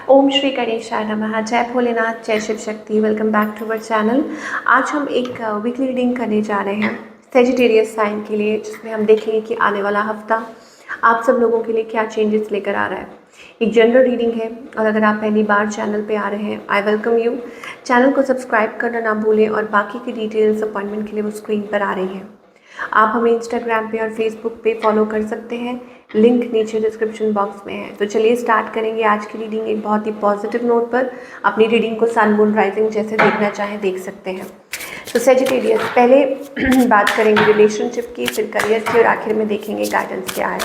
ओम श्री गणेशाय नमः। जय भोलेनाथ, जय Shiv Shakti. Welcome back to our channel. आज हम एक वीकली रीडिंग करने जा रहे हैं सेजिटेरियस साइन के लिए, जिसमें हम देखेंगे कि आने वाला हफ्ता आप सब लोगों के लिए क्या चेंजेस लेकर आ रहा है। एक जनरल रीडिंग है और अगर आप पहली बार चैनल पे आ रहे हैं, आई वेलकम यू। चैनल को सब्सक्राइब करना ना भूलें और बाकी की डिटेल्स अपॉइंटमेंट के लिए वो स्क्रीन पर आ रही हैं। आप हमें इंस्टाग्राम पे और फेसबुक पे फॉलो कर सकते हैं, लिंक नीचे डिस्क्रिप्शन बॉक्स में है। तो चलिए स्टार्ट करेंगे आज की रीडिंग एक बहुत ही पॉजिटिव नोट पर। अपनी रीडिंग को सन मून राइजिंग जैसे देखना चाहें देख सकते हैं। तो सेजिटेरियस, पहले बात करेंगे रिलेशनशिप की, फिर करियर की और आखिर में देखेंगे गाइडेंस क्या है।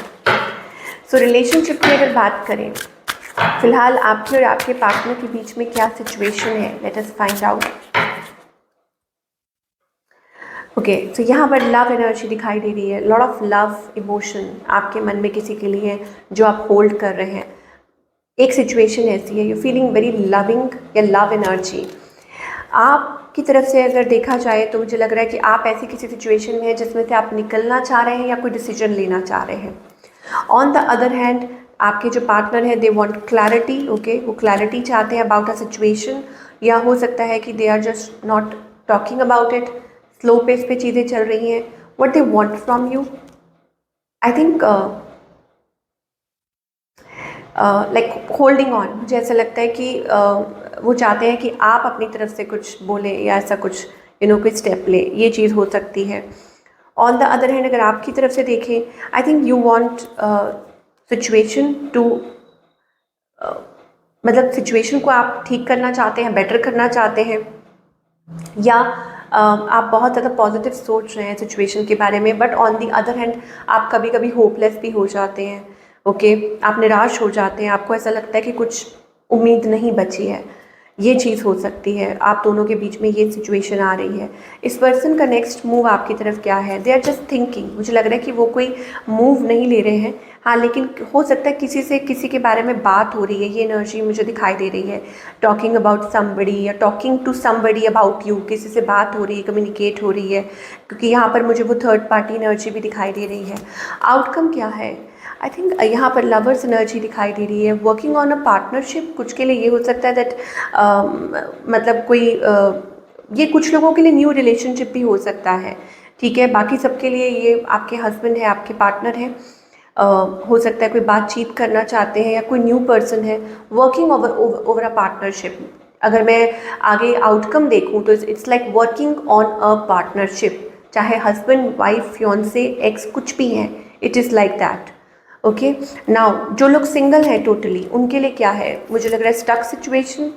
सो रिलेशनशिप की अगर बात करें, फिलहाल आपके और आपके पार्टनर के बीच में क्या सिचुएशन है, let us find out. Okay, तो यहाँ पर लव एनर्जी दिखाई दे रही है। लॉट ऑफ लव इमोशन आपके मन में किसी के लिए जो आप होल्ड कर रहे हैं। एक सिचुएशन ऐसी है, यू फीलिंग वेरी लविंग या लव एनर्जी। आपकी तरफ से अगर देखा जाए तो मुझे लग रहा है कि आप ऐसी किसी सिचुएशन में हैं जिसमें से आप निकलना चाह रहे हैं या कोई डिसीजन लेना चाह रहे हैं। ऑन द अदर हैंड, आपके जो पार्टनर है दे वांट क्लैरिटी। ओके, वो क्लैरिटी चाहते हैं अबाउट अ सिचुएशन, या हो सकता है कि they are just not talking about it. Slow pace पे चीज़ें चल रही हैं। What they want from you, I think like holding on. मुझे ऐसा लगता है कि वो चाहते हैं कि आप अपनी तरफ से कुछ बोलें या ऐसा कुछ कोई स्टेप ले, ये चीज़ हो सकती है। ऑन द अदर हैंड, अगर आपकी तरफ से देखें, I think you want situation to, मतलब सिचुएशन को आप ठीक करना चाहते हैं, बेटर करना चाहते हैं, या आप बहुत ज़्यादा पॉजिटिव सोच रहे हैं सिचुएशन के बारे में। But on the other hand, आप कभी कभी होपलेस भी हो जाते हैं। ओके, आप निराश हो जाते हैं, आपको ऐसा लगता है कि कुछ उम्मीद नहीं बची है। ये चीज़ हो सकती है, आप दोनों के बीच में ये सिचुएशन आ रही है। इस पर्सन का नेक्स्ट मूव आपकी तरफ क्या है, दे आर जस्ट थिंकिंग। मुझे लग रहा है कि वो कोई मूव नहीं ले रहे हैं, हाँ, लेकिन हो सकता है किसी से किसी के बारे में बात हो रही है। ये एनर्जी मुझे दिखाई दे रही है, टॉकिंग अबाउट समबडी या talking to somebody about you. किसी से बात हो रही है, कम्युनिकेट हो रही है, क्योंकि यहाँ पर मुझे वो थर्ड पार्टी एनर्जी भी दिखाई दे रही है। आउटकम क्या है, आई थिंक यहाँ पर लवर्स एनर्जी दिखाई दे रही है। वर्किंग ऑन अ पार्टनरशिप, कुछ के लिए ये हो सकता है दैट मतलब कोई ये कुछ लोगों के लिए न्यू रिलेशनशिप भी हो सकता है। ठीक है, बाकी सबके लिए ये आपके हस्बैंड है, आपके पार्टनर है। हो सकता है कोई बातचीत करना चाहते हैं या कोई न्यू पर्सन है। वर्किंग ओवर अ पार्टनरशिप, अगर मैं आगे आउटकम देखूं तो it's like working on a partnership, चाहे हस्बैंड वाइफ फियांसे एक्स कुछ भी हैं, it is like that. Okay, now जो लोग सिंगल हैं टोटली, उनके लिए क्या है, मुझे लग रहा है स्टक सिचुएशन,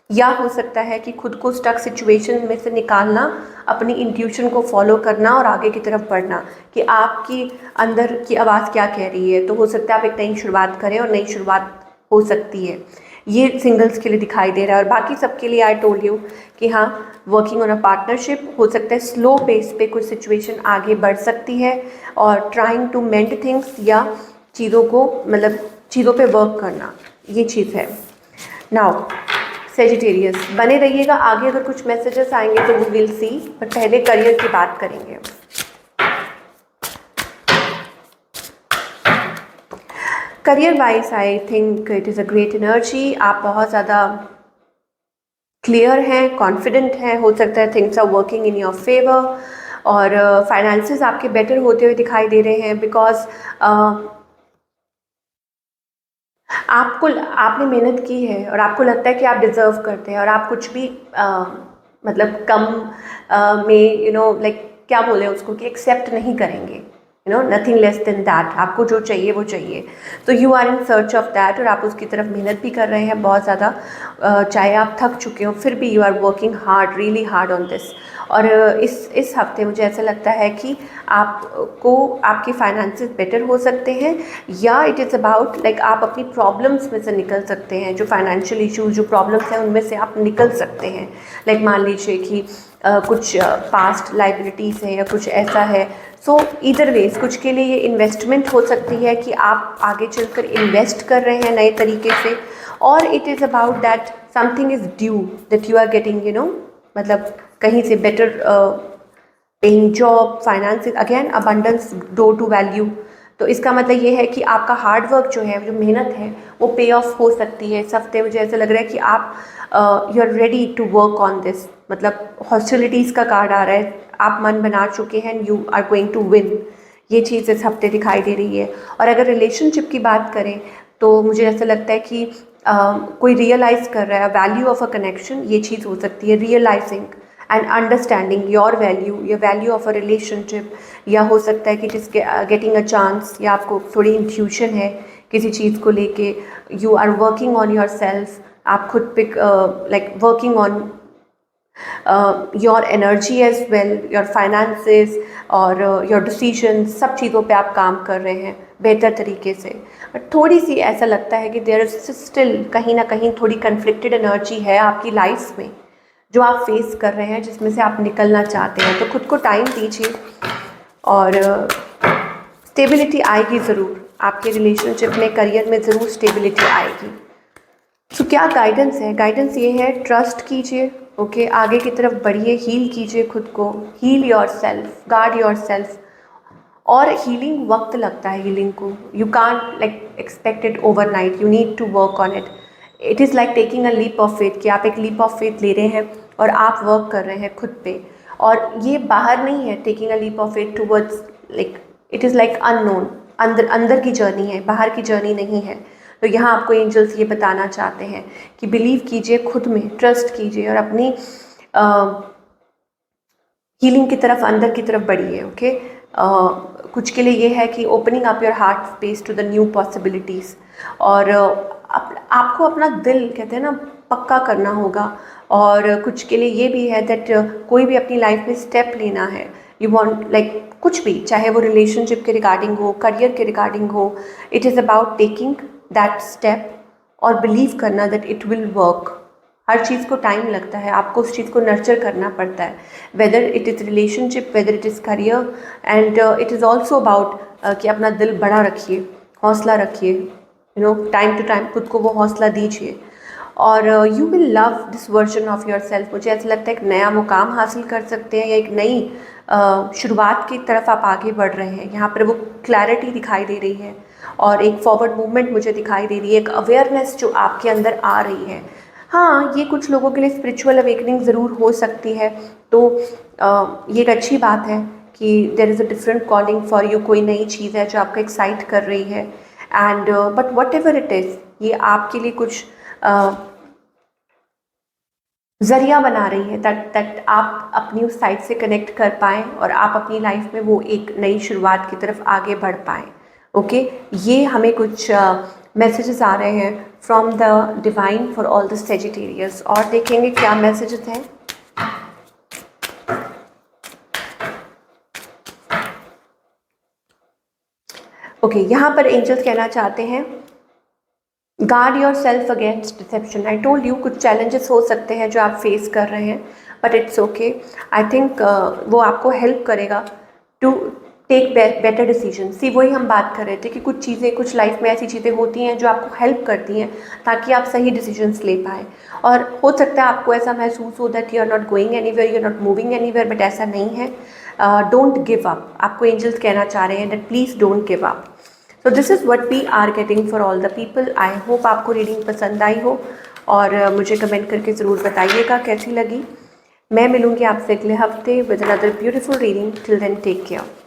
या हो सकता है कि खुद को स्टक सिचुएशन में से निकालना, अपनी इंट्यूशन को फॉलो करना और आगे की तरफ बढ़ना, कि आपकी अंदर की आवाज़ क्या कह रही है। तो हो सकता है आप एक नई शुरुआत करें और नई शुरुआत हो सकती है। ये सिंगल्स के लिए दिखाई दे रहा है। और बाकी सबके लिए आई टोल्ड यू कि हाँ, वर्किंग ऑन अ पार्टनरशिप, हो सकता है स्लो पेस पे कुछ सिचुएशन आगे बढ़ सकती है, और ट्राइंग टू मेंड थिंग्स, या चीज़ों को मतलब चीज़ों पे वर्क करना, ये चीज़ है। नाउ सेजिटेरियस, बने रहिएगा, आगे अगर कुछ मैसेजेस आएंगे तो वी विल सी, बट पहले करियर की बात करेंगे। Career wise I think it is a great energy. आप बहुत ज़्यादा क्लियर हैं, कॉन्फिडेंट हैं, हो सकता है things are working in your favour, और फाइनेंसेस आपके बेटर होते हुए दिखाई दे रहे हैं, बिकॉज आपने मेहनत की है और आपको लगता है कि आप डिज़र्व करते हैं, और आप कुछ भी मतलब कम में लाइक क्या बोले उसको, कि एक्सेप्ट नहीं करेंगे। Nothing less than that. आपको जो चाहिए वो चाहिए, तो you are in search of that, और आप उसकी तरफ मेहनत भी कर रहे हैं बहुत ज़्यादा। चाहे आप थक चुके हो, फिर भी you are working hard, really hard on this. और इस हफ्ते मुझे ऐसा लगता है कि आपको आपके फाइनेंसेस बेटर हो सकते हैं, या इट इज़ अबाउट लाइक आप अपनी प्रॉब्लम्स में से निकल सकते हैं। जो फाइनेंशियल इश्यूज, जो प्रॉब्लम्स हैं, उनमें से आप निकल सकते हैं। लाइक मान लीजिए कि कुछ पास्ट लाइबिलिटीज़ है या कुछ ऐसा है। सो ईदर वेज, कुछ के लिए ये इन्वेस्टमेंट हो सकती है कि आप आगे चलकर इन्वेस्ट कर रहे हैं नए तरीके से, और it is about that something is due that you are getting, मतलब कहीं से better paying job, finance, again abundance, door to value. तो इसका मतलब ये है कि आपका हार्ड वर्क जो है, जो मेहनत है, वो पे ऑफ हो सकती है। इस हफ्ते मुझे ऐसा लग रहा है कि आप you are ready to work on this, मतलब हॉस्टिलिटीज़ का कार्ड आ रहा है, आप मन बना चुके हैं, you are going to win, ये चीज़ इस हफ्ते दिखाई दे रही है। और अगर रिलेशनशिप की बात करें तो मुझे ऐसा लगता है कि कोई रियलाइज़ कर रहा है वैल्यू ऑफ अ कनेक्शन, ये चीज़ हो सकती है, realising and understanding your value, या वैल्यू ऑफ अ रिलेशनशिप, या हो सकता है कि जिसके गेटिंग अ चांस, या आपको थोड़ी इंट्यूशन है किसी चीज़ को लेके, you are working on yourself, आप खुद पे like working on your energy as well, your finances और योर डिसीजंस, सब चीज़ों पे आप काम कर रहे हैं बेहतर तरीके से। बट थोड़ी सी ऐसा लगता है कि देयर इज स्टिल कहीं ना कहीं थोड़ी कन्फ्लिक्टेड एनर्जी है आपकी लाइफ में जो आप फेस कर रहे हैं, जिसमें से आप निकलना चाहते हैं। तो खुद को टाइम दीजिए और स्टेबिलिटी आएगी ज़रूर आपके रिलेशनशिप में, करियर में ज़रूर स्टेबिलिटी आएगी। तो क्या गाइडेंस है? गाइडेंस ये है, ट्रस्ट कीजिए, ओके, आगे की तरफ बढ़िए, हील कीजिए खुद को, heal yourself, guard yourself. और हीलिंग वक्त लगता है, हीलिंग को you can't like expect it overnight, you need to work on it. It is like taking a leap of faith, कि आप एक लीप ऑफ फेथ ले रहे हैं और आप वर्क कर रहे हैं खुद पे। और ये बाहर नहीं है, taking a leap of faith towards, like it is like unknown, अंदर अंदर की जर्नी है, बाहर की जर्नी नहीं है। तो यहाँ आपको एंजल्स ये बताना चाहते हैं कि बिलीव कीजिए खुद में, ट्रस्ट कीजिए और अपनी हीलिंग की तरफ, अंदर की तरफ बढ़िए, ओके। कुछ के लिए ये है कि opening up your heart space to the new possibilities, और आपको अपना दिल, कहते हैं ना, पक्का करना होगा। और कुछ के लिए ये भी है दैट कोई भी अपनी लाइफ में स्टेप लेना है, यू वांट लाइक कुछ भी, चाहे वो रिलेशनशिप के रिगार्डिंग हो, करियर के रिगार्डिंग हो, it is about taking that step और बिलीव करना दैट इट विल वर्क। हर चीज़ को टाइम लगता है, आपको उस चीज़ को नर्चर करना पड़ता है, whether it is relationship, whether it is career, and it is also about कि अपना दिल बड़ा रखिए, हौसला रखिए, you know, time to time खुद को वो हौसला दीजिए। और you will love this version of yourself. मुझे ऐसा लगता है एक नया मुकाम हासिल कर सकते हैं, या एक नई शुरुआत की तरफ आप आगे बढ़ रहे हैं। यहाँ पर वो क्लैरिटी दिखाई दे रही है और एक फॉरवर्ड मूवमेंट मुझे दिखाई दे रही है, एक अवेयरनेस जो आपके अंदर आ रही है। हाँ, ये कुछ लोगों के लिए स्पिरिचुअल अवेकनिंग ज़रूर हो सकती है, तो ये एक अच्छी बात है कि there is a different calling for you, कोई नई चीज़ है जो आपको एक्साइट कर रही है। And but what ever it is, ये आपके लिए कुछ ज़रिया बना रही है दैट आप अपनी उस साइड से कनेक्ट कर पाएँ और आप अपनी लाइफ में वो एक नई शुरुआत की तरफ आगे बढ़ पाएँ, ओके। ये हमें कुछ मैसेजेस आ रहे हैं from the divine for all the Sagittarius, और देखेंगे क्या मैसेजेस हैं। ओके, यहाँ पर एंजल्स कहना चाहते हैं, guard yourself against deception. I told you कुछ चैलेंजेस हो सकते हैं जो आप फेस कर रहे हैं, but it's okay. I think वो आपको हेल्प करेगा to take better decision. See, वही हम बात कर रहे थे कि कुछ चीज़ें, कुछ लाइफ में ऐसी चीज़ें होती हैं जो आपको हेल्प करती हैं ताकि आप सही डिसीजंस ले पाएँ। और हो सकता है आपको ऐसा महसूस हो that you are not going anywhere, you are not moving anywhere, but ऐसा नहीं है। Don't give up. आपको एंजल्स कहना चाह रहे हैं that please don't give up. So this is what we are getting for all the people. I hope आपको reading पसंद आई हो, और मुझे कमेंट करके ज़रूर बताइएगा कैसी लगी। मैं मिलूँगी आपसे अगले हफ्ते with another beautiful reading. Till then take care.